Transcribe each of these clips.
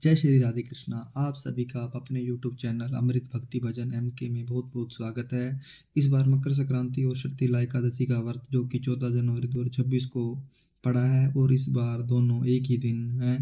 जय श्री राधे कृष्णा। आप सभी का अपने YouTube चैनल अमृत भक्ति भजन MK में बहुत बहुत स्वागत है। इस बार मकर संक्रांति और शक्तिला एकादशी का व्रत जो कि 14 जनवरी 2026 को पड़ा है और इस बार दोनों एक ही दिन है।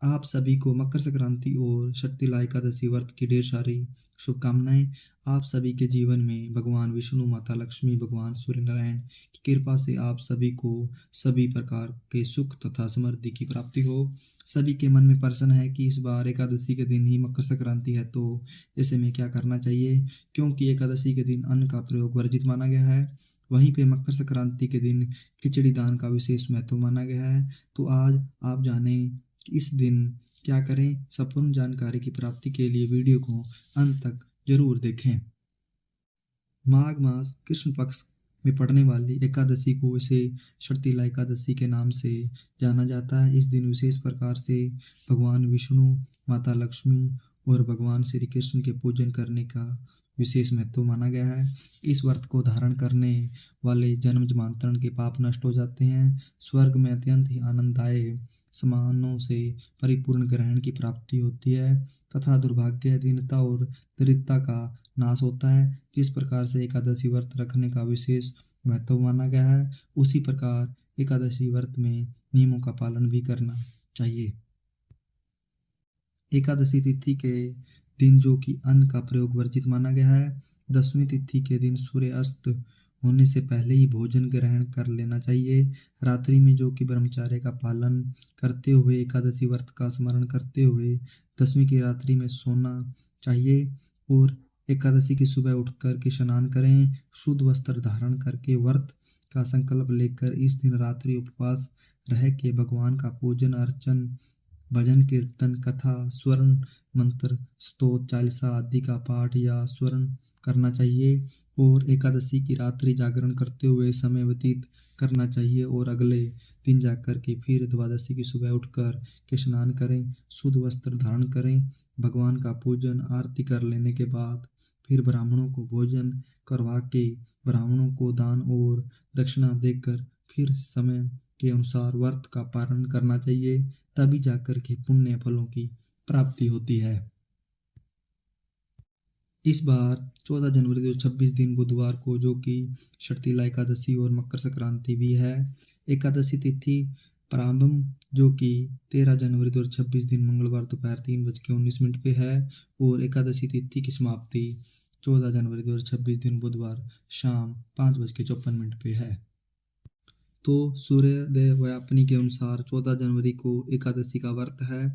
आप सभी को मकर संक्रांति और शक्तिला एकादशी व्रत की ढेर सारी शुभकामनाएं। आप सभी के जीवन में भगवान विष्णु, माता लक्ष्मी, भगवान सूर्य नारायण की कृपा से आप सभी को सभी प्रकार के सुख तथा समृद्धि की प्राप्ति हो। सभी के मन में प्रश्न है कि इस बार एकादशी के दिन ही मकर संक्रांति है, तो ऐसे में क्या करना चाहिए, क्योंकि एकादशी के दिन अन्न का प्रयोग वर्जित माना गया है। वहीं पे मकर संक्रांति के दिन खिचड़ी दान का विशेष महत्व माना गया है। तो आज आप जाने इस दिन क्या करें। संपूर्ण जानकारी की प्राप्ति के लिए वीडियो को अंत तक जरूर देखें। माघ मास कृष्ण पक्ष में पड़ने वाली एकादशी को इसे शक्तिला एकादशी के नाम से जाना जाता है। इस दिन विशेष प्रकार से भगवान विष्णु, माता लक्ष्मी और भगवान श्री कृष्ण के पूजन करने का विशेष महत्व माना गया है। इस व्रत को धारण करने वाले जन्म जन्मांतरण के पाप नष्ट हो जाते हैं। स्वर्ग में अत्यंत ही आनंददायक समानों से परिपूर्ण ग्रहण की प्राप्ति होती है तथा दुर्भाग्य, दीनता और दरिद्रता का नाश होता है। जिस प्रकार से एकादशी व्रत रखने का विशेष महत्व माना गया है, उसी प्रकार एकादशी व्रत में नियमों का पालन भी करना चाहिए। एकादशी तिथि के दिन जो कि अन्न का प्रयोग वर्जित माना गया है। 10वीं तिथि के दिन सूर्य अस्त होने से पहले ही भोजन ग्रहण कर लेना चाहिए। रात्रि में जो कि ब्रह्मचर्य का पालन करते हुए एकादशी व्रत का स्मरण करते हुए 10वीं की रात्रि में सोना चाहिए और एकादशी की सुबह उठकर के स्नान करें। शुद्ध वस्त्र धारण करके व्रत का संकल्प लेकर इस दिन रात्रि उपवास रह के भगवान का पूजन अर्चन, भजन कीर्तन, कथा, स्वर्ण मंत्र, स्तोत्र, चालीसा आदि का पाठ या स्वर्ण करना चाहिए और एकादशी की रात्रि जागरण करते हुए समय व्यतीत करना चाहिए और अगले दिन जाकर के फिर द्वादशी की सुबह उठकर के स्नान करें, शुद्ध वस्त्र धारण करें, भगवान का पूजन आरती कर लेने के बाद फिर ब्राह्मणों को भोजन करवा के ब्राह्मणों को दान और दक्षिणा देकर फिर समय के अनुसार व्रत का पालन करना चाहिए। तभी जाकर के पुण्य फलों की प्राप्ति होती है। इस बार 14 जनवरी 2026 दिन बुधवार को जो कि शक्तिला एकादशी और मकर संक्रांति भी है। एकादशी तिथि प्रारंभ जो कि 13 जनवरी 2026 दिन मंगलवार दोपहर 3:19 पे है और एकादशी तिथि की समाप्ति 14 जनवरी 2026 दिन बुधवार शाम 5:54 पे है। तो सूर्योदय व्यापनी के अनुसार 14 जनवरी को एकादशी का व्रत है।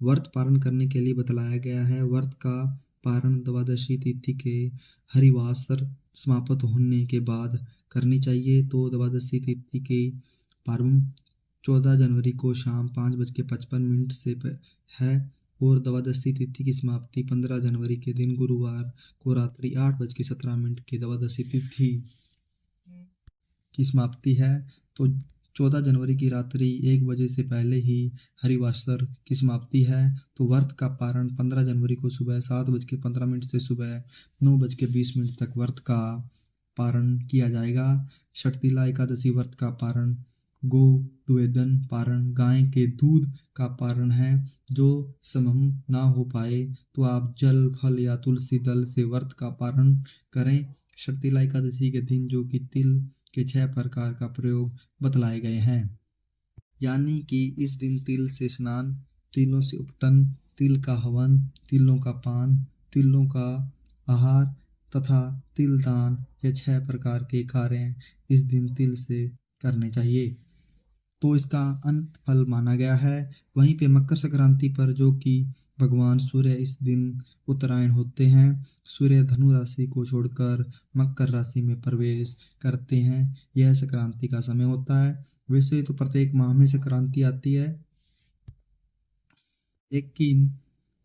व्रत पारण करने के लिए बतलाया गया है। व्रत का पारण द्वादशी तिथि के हरिवासर समाप्त होने के बाद करनी चाहिए। तो द्वादशी तिथि के प्रारंभ 14 जनवरी को शाम 5:55 से है और द्वादशी तिथि की समाप्ति 15 जनवरी के दिन गुरुवार को रात्रि 8:17 की द्वादशी तिथि की समाप्ति है। तो 14 जनवरी की रात्रि 1 बजे से पहले ही हरिवासर की समाप्ति है। तो व्रत का पारण 15 जनवरी को सुबह 7:15 से सुबह 9:20 तक व्रत का पारण किया जाएगा। शक्तिला एकादशी व्रत का पारण गो द्वेदन पारण, गाय के दूध का पारण है। जो संभव ना हो पाए तो आप जल, फल या तुलसी दल से व्रत का पारण करें। शक्तिला एकादशी के दिन जो कि तिल के 6 प्रकार का प्रयोग बतलाए गए हैं, यानी कि इस दिन तिल से स्नान, तिलों से उपटन, तिल का हवन, तिलों का पान, तिलों का आहार तथा तिल दान, ये 6 प्रकार के कार्य इस दिन तिल से करने चाहिए। तो इसका अंत फल माना गया है। वहीं पे मकर संक्रांति पर जो कि भगवान सूर्य इस दिन उत्तरायण होते हैं, सूर्य धनु राशि को छोड़कर मकर राशि में प्रवेश करते हैं। यह संक्रांति का समय होता है। वैसे तो प्रत्येक माह में संक्रांति आती है, लेकिन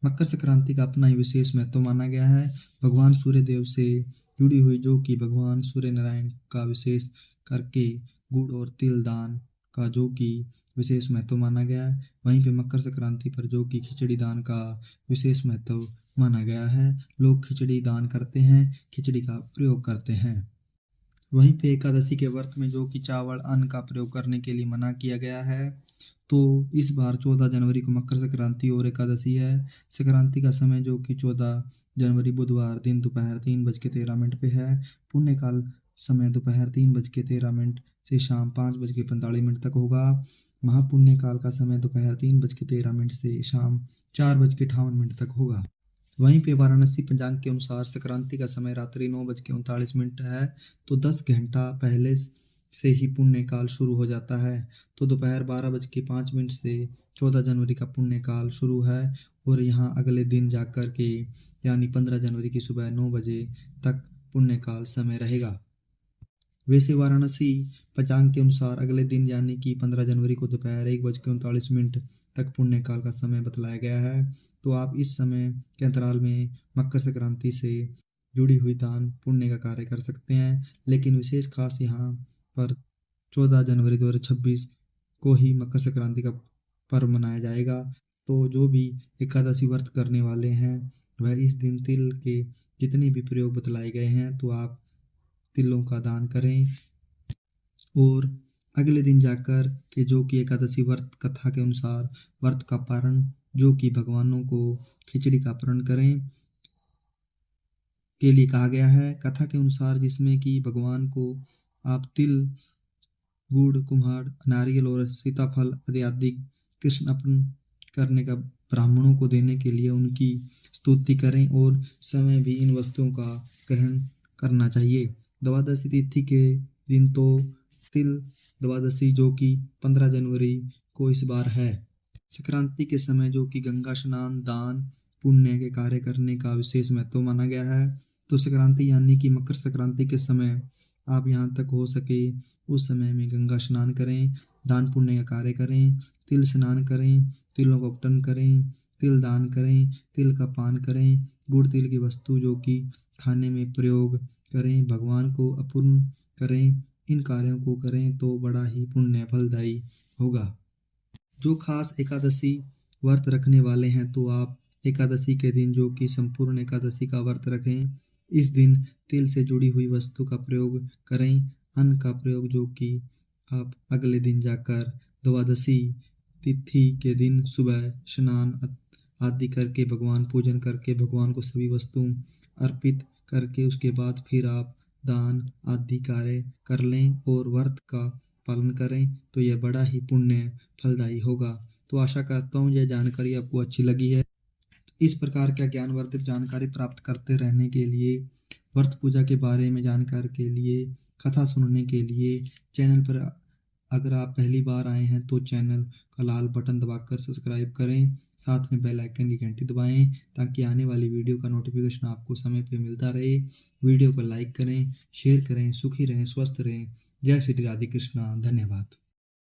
मकर संक्रांति का अपना ही विशेष महत्व माना गया है। भगवान सूर्य देव से जुड़ी हुई जो कि भगवान सूर्य नारायण का विशेष करके गुड़ और तिल दान का जो कि विशेष महत्व माना गया है। वहीं पे मकर संक्रांति पर जो कि खिचड़ी दान का विशेष महत्व माना गया है। लोग खिचड़ी दान करते हैं, खिचड़ी का प्रयोग करते हैं। वहीं पे एकादशी के व्रत में जो कि चावल अन्न का प्रयोग करने के लिए मना किया गया है। तो इस बार 14 जनवरी को मकर संक्रांति और एकादशी है। संक्रांति का समय जो कि 14 जनवरी बुधवार दिन दोपहर 3:13 पे है। पुण्यकाल समय दोपहर 3:13 से शाम 5:45 तक होगा। महापुण्यकाल का समय दोपहर 3:13 से शाम 4:58 तक होगा। वहीं पे वाराणसी पंचांग के अनुसार संक्रांति का समय रात्रि 9:39 है। तो 10 घंटा पहले से ही पुण्यकाल शुरू हो जाता है। तो दोपहर 12:05 से 14 जनवरी का पुण्यकाल शुरू है और यहाँ अगले दिन जाकर के यानी 15 जनवरी की सुबह 9 बजे तक पुण्यकाल समय रहेगा। वैसे वाराणसी पंचांग के अनुसार अगले दिन यानी कि 15 जनवरी को दोपहर 1:39 तक पुण्यकाल का समय बतलाया गया है। तो आप इस समय के अंतराल में मकर संक्रांति से जुड़ी हुई दान पुण्य का कार्य कर सकते हैं। लेकिन विशेष खास यहाँ पर 14 जनवरी 2026 को ही मकर संक्रांति का पर्व मनाया जाएगा। तो जो भी एकादशी व्रत करने वाले हैं वह इस दिन तिल के जितने भी प्रयोग बतलाए गए हैं तो आप तिलों का दान करें और अगले दिन जाकर के जो कि एकादशी व्रत कथा के अनुसार व्रत का पारण जो कि भगवानों को खिचड़ी का पारण करें के लिए कहा गया है कथा के अनुसार, जिसमें कि भगवान को आप तिल, गुड़, कुम्हाड़, नारियल और सीताफल आदि कृष्ण अर्पण करने का ब्राह्मणों को देने के लिए उनकी स्तुति करें और समय भी इन वस्तुओं का ग्रहण करना चाहिए। द्वादशी तिथि के दिन तो तिल द्वादशी जो कि 15 जनवरी को इस बार है। संक्रांति के समय जो कि गंगा स्नान, दान, पुण्य के कार्य करने का विशेष महत्व माना गया है। तो संक्रांति यानी कि मकर संक्रांति के समय आप यहाँ तक हो सके उस समय में गंगा स्नान करें, दान पुण्य का कार्य करें, तिल स्नान करें, तिलों का उपटन करें, तिल दान करें, तिल का पान करें, गुड़ तिल की वस्तु जो कि खाने में प्रयोग करें, भगवान को अर्पण करें। इन कार्यों को करें तो बड़ा ही पुण्य फलदायी होगा। जो खास एकादशी व्रत रखने वाले हैं तो आप एकादशी के दिन जो कि संपूर्ण एकादशी का व्रत रखें। इस दिन तिल से जुड़ी हुई वस्तु का प्रयोग करें। अन्न का प्रयोग जो कि आप अगले दिन जाकर द्वादशी तिथि के दिन सुबह स्नान आदि करके भगवान पूजन करके भगवान को सभी वस्तु अर्पित करके उसके बाद फिर आप दान आदि कार्य कर लें और व्रत का पालन करें तो यह बड़ा ही पुण्य फलदायी होगा। तो आशा करता हूँ यह जानकारी आपको अच्छी लगी है। इस प्रकार का ज्ञानवर्धक जानकारी प्राप्त करते रहने के लिए, व्रत पूजा के बारे में जानकारी के लिए, कथा सुनने के लिए चैनल पर अगर आप पहली बार आए हैं तो चैनल का लाल बटन दबाकर सब्सक्राइब करें, साथ में बेल आइकन की घंटी दबाएं ताकि आने वाली वीडियो का नोटिफिकेशन आपको समय पे मिलता रहे। वीडियो को लाइक करें, शेयर करें, सुखी रहें, स्वस्थ रहें। जय श्री राधे कृष्णा। धन्यवाद।